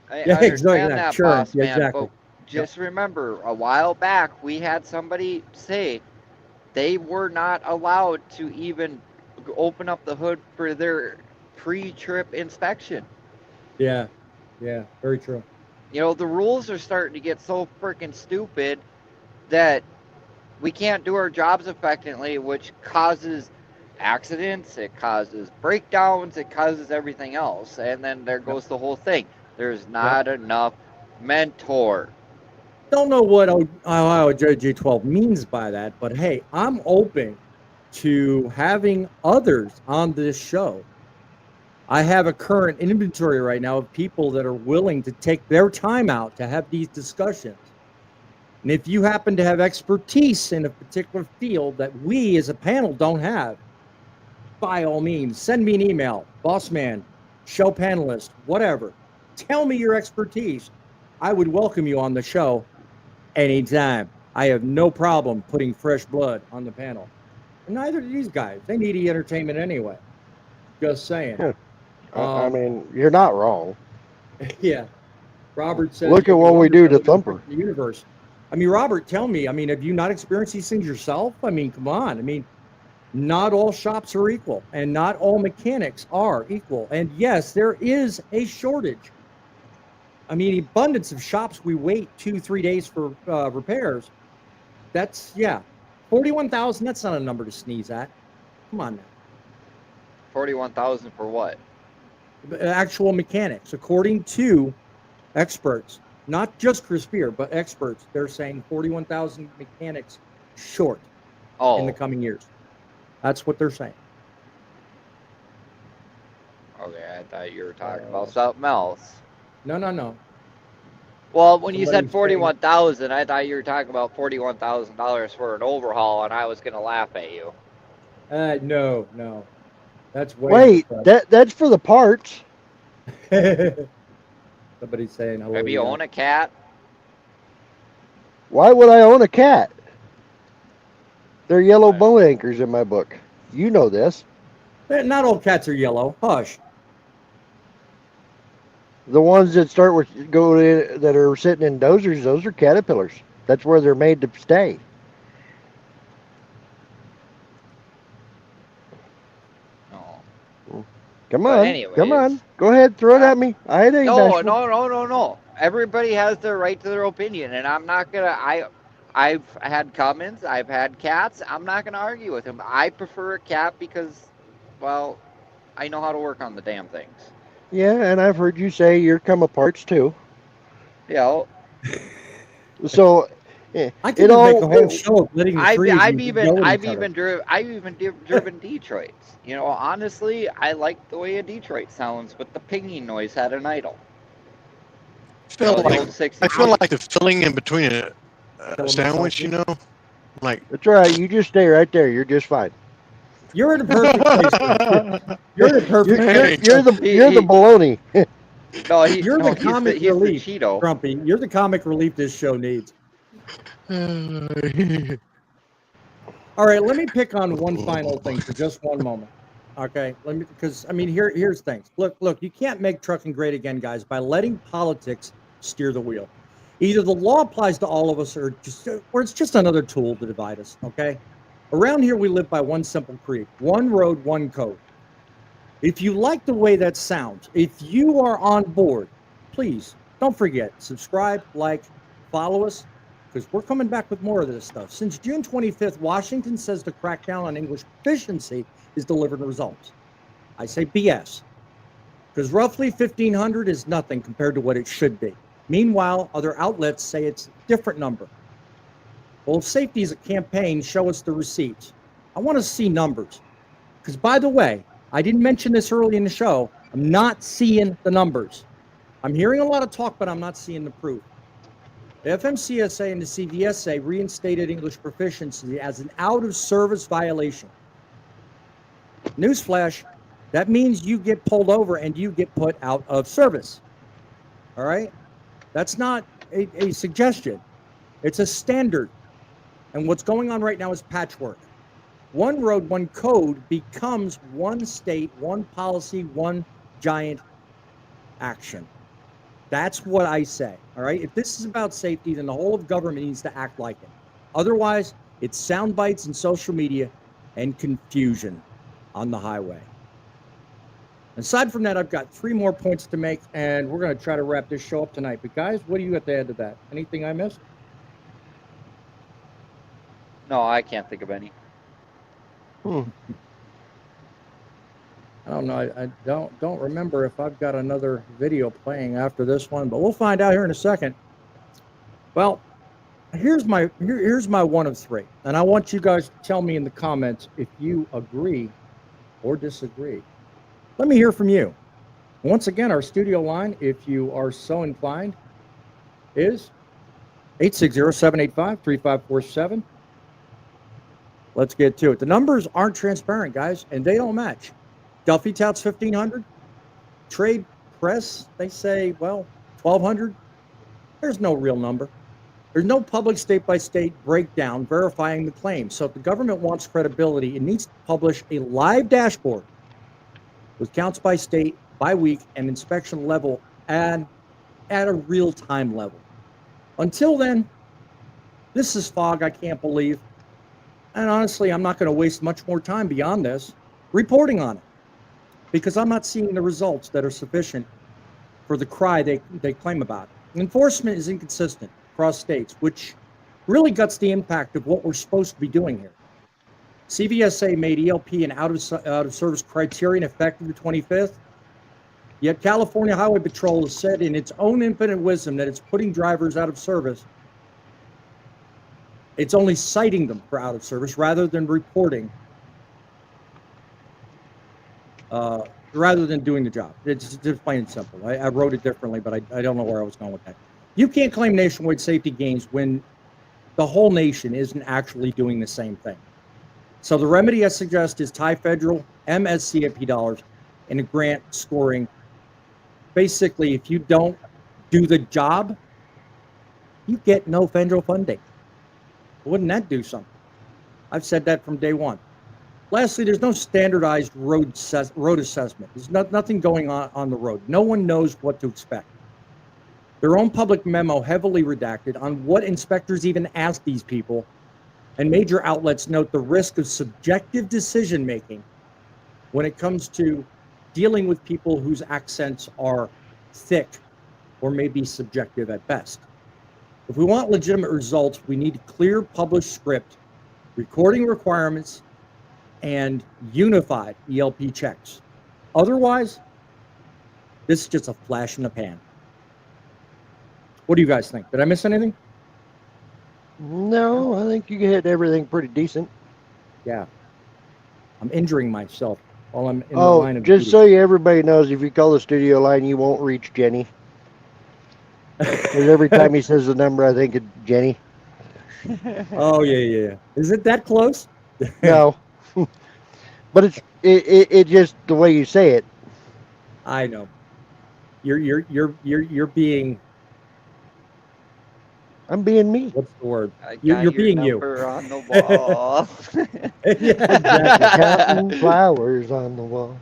Yeah, I exactly. understand that, Insurance. boss Yeah, man. exactly. But just remember, a while back, we had somebody say they were not allowed to even open up the hood for their pre-trip inspection. Yeah, very true. You know, the rules are starting to get so freaking stupid that we can't do our jobs effectively, which causes accidents, it causes breakdowns, it causes everything else. And then there goes the whole thing. There's not enough mentor. Don't know what Ohio JG12 means by that, but hey, I'm open to having others on this show. I have a current inventory right now of people that are willing to take their time out to have these discussions. And if you happen to have expertise in a particular field that we as a panel don't have, by all means, send me an email, bossman, show panelist, whatever. Tell me your expertise. I would welcome you on the show anytime. I have no problem putting fresh blood on the panel. And neither do these guys. They need entertainment anyway. Just saying. Yeah. I mean, you're not wrong. Yeah. Robert says, look at what we do to Thumper. The universe. I mean, Robert, tell me, I mean, have you not experienced these things yourself? I mean, come on. I mean, not all shops are equal and not all mechanics are equal. And yes, there is a shortage. I mean, abundance of shops, we wait 2-3 days for repairs. That's, 41,000, that's not a number to sneeze at. Come on now. 41,000 for what? Actual mechanics, according to experts, not just Chris Spear, but experts, they're saying 41,000 mechanics short in the coming years. That's what they're saying. Okay, I thought you were talking about something else. No. Well, when you said 41,000, I thought you were talking about $41,000 for an overhaul, and I was going to laugh at you. No. That's way. Wait, that's for the parts. Somebody's saying hello. Maybe you own a cat? Why would I own a cat? They're yellow bone anchors in my book. You know this. Not all cats are yellow. Hush. The ones that that are sitting in dozers, those are caterpillars. That's where they're made to stay. Oh. Come on. Go ahead, throw it at me. I ain't bashful. No. Everybody has their right to their opinion, and I'm not gonna. I've had Cummins, I've had cats. I'm not gonna argue with him. I prefer a cat because, well, I know how to work on the damn things. Yeah, and I've heard you say you're Cumma parts too. Yeah. So I can make a whole show of letting the trees. I've even driven Detroits. You know, honestly, I like the way a Detroit sounds, but the pinging noise had an idle. I feel like the filling in between a sandwich, you know? Like that's right. You just stay right there. You're just fine. You're in a perfect place. You're in a perfect place. You're the baloney. No, you're the comic relief, the Cheeto. Grumpy. You're the comic relief this show needs. All right, let me pick on one final thing for just one moment. Okay, because I mean, here's things. Look, you can't make trucking great again, guys, by letting politics steer the wheel. Either the law applies to all of us, or it's just another tool to divide us. Okay, around here we live by one simple creed: one road, one code. If you like the way that sounds, if you are on board, please don't forget, subscribe, like, follow us, because we're coming back with more of this stuff. Since June 25th, Washington says the crackdown on English proficiency is delivering results. I say BS, because roughly 1,500 is nothing compared to what it should be. Meanwhile, other outlets say it's a different number. Well, if safety is a campaign, show us the receipts. I want to see numbers. Because, by the way, I didn't mention this early in the show. I'm not seeing the numbers. I'm hearing a lot of talk, but I'm not seeing the proof. The FMCSA and the CVSA reinstated English proficiency as an out-of-service violation. Newsflash, that means you get pulled over and you get put out of service. All right? That's not a suggestion. It's a standard. And what's going on right now is patchwork. One road, one code becomes one state, one policy, one giant action. That's what I say, all right? If this is about safety, then the whole of government needs to act like it. Otherwise, it's sound bites in social media and confusion on the highway. Aside from that, I've got 3 more points to make, and we're going to try to wrap this show up tonight. But guys, what do you have to add to that? Anything I missed? No, I can't think of any. I don't know. I don't remember if I've got another video playing after this one, but we'll find out here in a second. Well, here's my one of 3, and I want you guys to tell me in the comments if you agree or disagree. Let me hear from you. Once again, our studio line, if you are so inclined, is 860-785-3547. Let's get to it. The numbers aren't transparent, guys, and they don't match. Duffy touts 1,500. Trade press, they say, well, 1,200. There's no real number. There's no public state-by-state breakdown verifying the claim. So if the government wants credibility, it needs to publish a live dashboard with counts by state, by week, and inspection level and at a real-time level. Until then, this is fog I can't believe. And honestly, I'm not going to waste much more time beyond this reporting on it, because I'm not seeing the results that are sufficient for the cry they claim about. Enforcement is inconsistent across states, which really guts the impact of what we're supposed to be doing here. CVSA made ELP an out-of-service criterion effective the 25th, yet California Highway Patrol has said in its own infinite wisdom that it's putting drivers out of service. It's only citing them for out of service rather than reporting, rather than doing the job. It's just plain and simple. I wrote it differently, but I don't know where I was going with that. You can't claim nationwide safety gains when the whole nation isn't actually doing the same thing. So the remedy I suggest is tie federal MSCIP dollars in a grant scoring. Basically, if you don't do the job, you get no federal funding. Wouldn't that do something? I've said that from day one. Lastly, there's no standardized road assessment. There's nothing going on the road. No one knows what to expect. Their own public memo heavily redacted on what inspectors even ask these people, and major outlets note the risk of subjective decision-making when it comes to dealing with people whose accents are thick or maybe subjective at best. If we want legitimate results, we need a clear published script, recording requirements, and unified ELP checks. Otherwise, this is just a flash in the pan. What do you guys think? Did I miss anything? No, I think you hit everything pretty decent. Yeah. I'm injuring myself while I'm in the line of just duty. so everybody knows, if you call the studio line, you won't reach Jenny. Because every time he says the number, I think it's Jenny. Oh, yeah. Is it that close? No. But it's just the way you say it. I know. You're being. I'm being me. What's the word? You're being you. on the wall. Yeah, exactly. Counting flowers on the wall.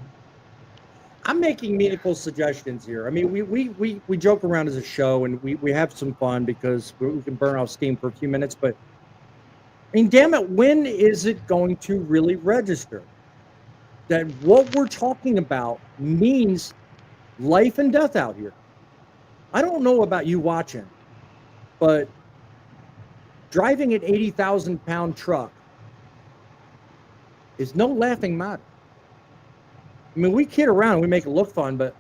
I'm making meaningful suggestions here. I mean, we joke around as a show, and we have some fun because we can burn off steam for a few minutes. But I mean, damn it, when is it going to really register? that what we're talking about means life and death out here. I don't know about you watching, but driving an 80,000-pound truck is no laughing matter. I mean, we kid around and we make it look fun, but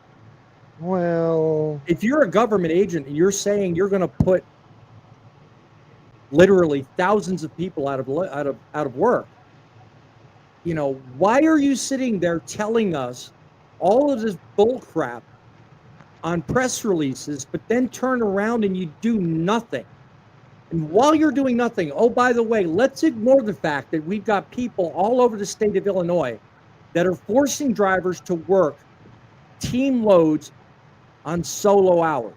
Well, if you're a government agent and you're saying you're going to put literally thousands of people out of work, you know, why are you sitting there telling us all of this bull crap on press releases, but then turn around and you do nothing? And while you're doing nothing, oh, by the way, let's ignore the fact that we've got people all over the state of Illinois that are forcing drivers to work team loads on solo hours,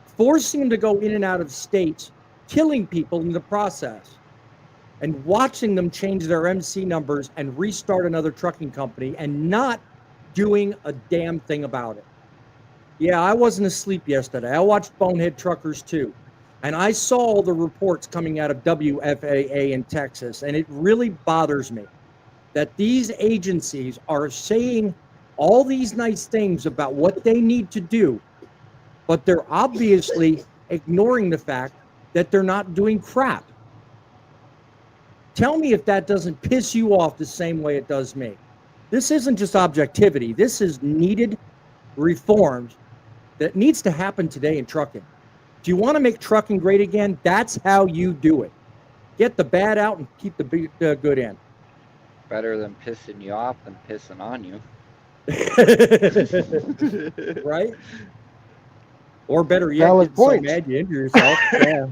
forcing them to go in and out of states, killing people in the process, and watching them change their MC numbers and restart another trucking company and not doing a damn thing about it. Yeah, I wasn't asleep yesterday. I watched Bonehead Truckers too. And I saw all the reports coming out of WFAA in Texas, and it really bothers me that these agencies are saying all these nice things about what they need to do, but they're obviously ignoring the fact that they're not doing crap. Tell me if that doesn't piss you off the same way it does me. This isn't just objectivity. This is needed reforms that needs to happen today in trucking. If you want to make trucking great again, that's how you do it. Get the bad out and keep the good in. Better than pissing you off than pissing on you. Right? Or better yet, valid getting so points. mad you injure yourself. Yeah.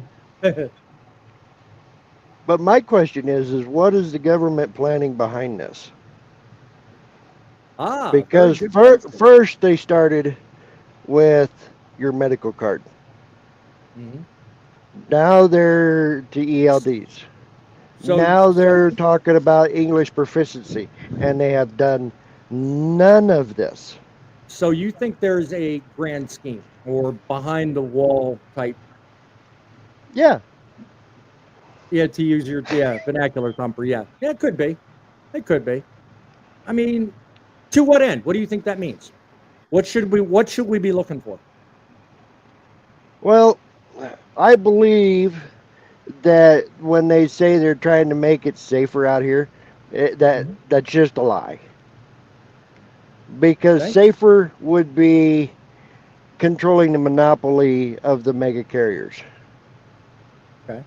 But my question is what is the government planning behind this? Because first they started with your medical card. Mm-hmm. Now they're to ELDs. Now they're talking about English proficiency, and they have done none of this. So you think there's a grand scheme or behind the wall type? Yeah. Yeah, to use your vernacular thumper. Yeah, it could be. It could be. I mean, to what end? What do you think that means? What should we be looking for? Well, I believe that when they say they're trying to make it safer out here, that's just a lie. Because safer would be controlling the monopoly of the mega carriers. Okay.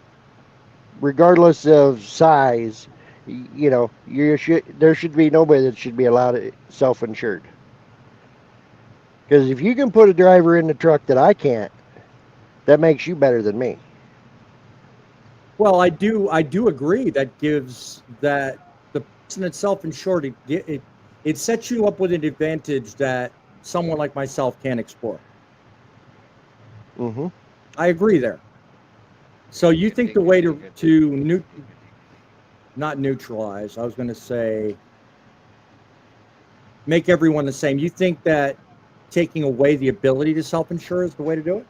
Regardless of size, you know, there should be nobody that should be allowed self-insured. Because if you can put a driver in the truck that I can't, that makes you better than me. Well, I do agree that gives that the person that's self-insured, it sets you up with an advantage that someone like myself can't exploit. Mm-hmm. I agree there. So you think the way to not neutralize, I was going to say make everyone the same. You think that taking away the ability to self-insure is the way to do it?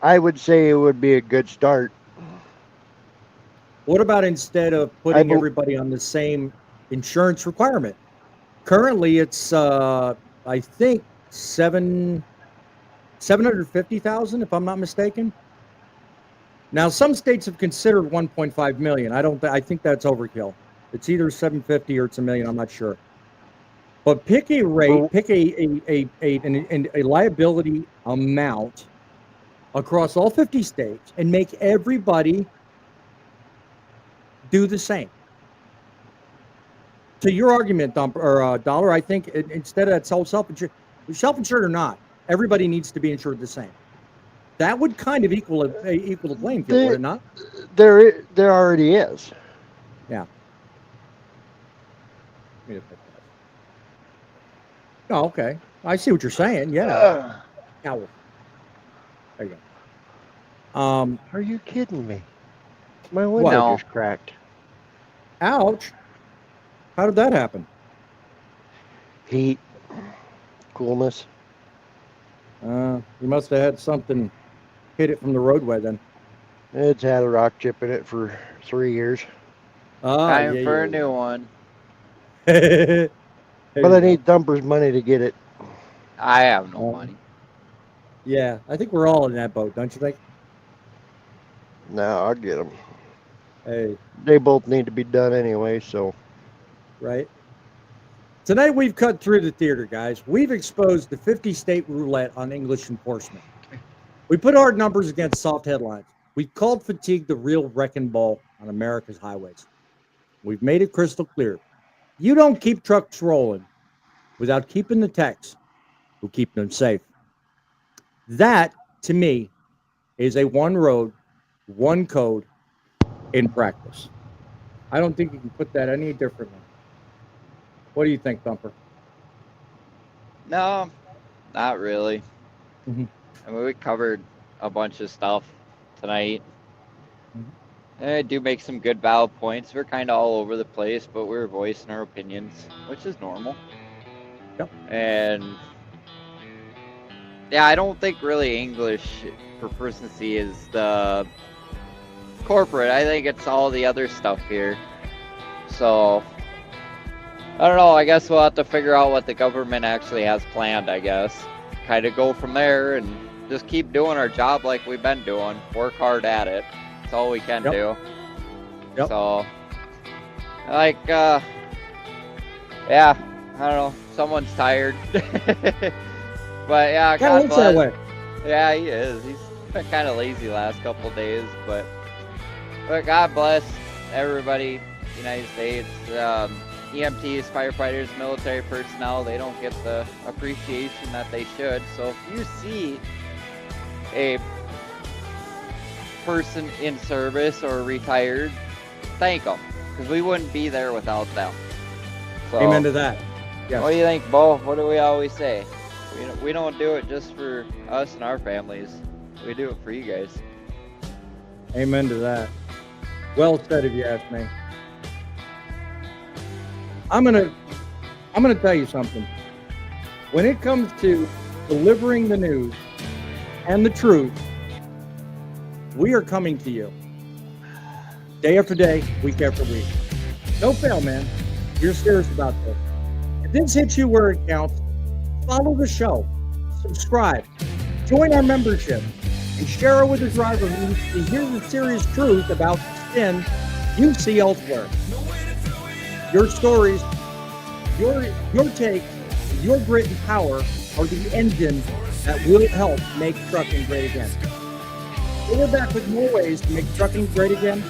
I would say it would be a good start. What about instead of putting everybody on the same insurance requirement? Currently, it's I think 750,000, if I'm not mistaken. Now, some states have considered 1.5 million. I think that's overkill. It's either 750 or it's $1 million. I'm not sure. But pick a rate, pick a liability amount across all 50 states, and make everybody do the same. To your argument, Dollar, I think instead of that self-insured or not, everybody needs to be insured the same. That would kind of equal the playing field, would it not? There already is. Yeah. Oh, okay. I see what you're saying. Yeah. Owl. There you go. Are you kidding me? My window just cracked. Ouch. How did that happen? Heat. Coolness. You must have had something hit it from the roadway then. It's had a rock chip in it for 3 years. Time yeah, for a yeah. new one. There But you I go. need Thumper's money to get it. I have no money. Yeah, I think we're all in that boat, don't you think? No, I'll get them. Hey, They both need to be done anyway, so. right? Tonight we've cut through the theater, guys. We've exposed the 50-state roulette on English enforcement. We put hard numbers against soft headlines. We've called fatigue the real wrecking ball on America's highways. We've made it crystal clear. You don't keep trucks rolling without keeping the techs who keep them safe. That, to me, is a one road, one code in practice. I don't think you can put that any differently. What do you think, Thumper? No, not really. Mhm. I mean, we covered a bunch of stuff tonight. Mhm. I do make some good valid points. We're kind of all over the place, but we're voicing our opinions, which is normal. Yep. And yeah, I don't think really English proficiency is the corporate. I think it's all the other stuff here. So I don't know. I guess we'll have to figure out what the government actually has planned, I guess. Kind of go from there and just keep doing our job like we've been doing. Work hard at it. That's all we can do. Yep. So, like, yeah, I don't know. Someone's tired. But yeah, God God looks that bless. way. Yeah, he is. He's been kind of lazy last couple of days, but God bless everybody, United States. EMTs, firefighters, military personnel, they don't get the appreciation that they should. So if you see a person in service or retired, thank them, because we wouldn't be there without them. So, Amen to that. Yes. what do you think, Bo? What do we always say? We don't do it just for us and our families. We do it for you guys. Amen to that. Well said, if you ask me. I'm gonna tell you something. When it comes to delivering the news and the truth, we are coming to you day after day, week after week. No fail, man. You're serious about this. If this hits you where it counts, follow the show, subscribe, join our membership, and share it with a driver who needs to hear the serious truth about the sin you see elsewhere. Your stories, your take, your grit and power are the engine that will help make trucking great again. We're back with more ways to make trucking great again.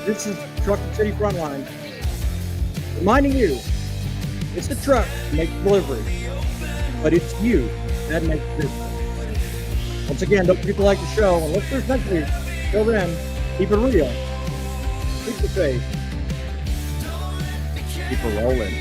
This is Truckin City Frontline, reminding you, it's the truck that makes delivery, but it's you that makes the difference. Once again, don't forget to like the show, and let's do next week. Till then, keep it real, keep the faith, keep it rolling.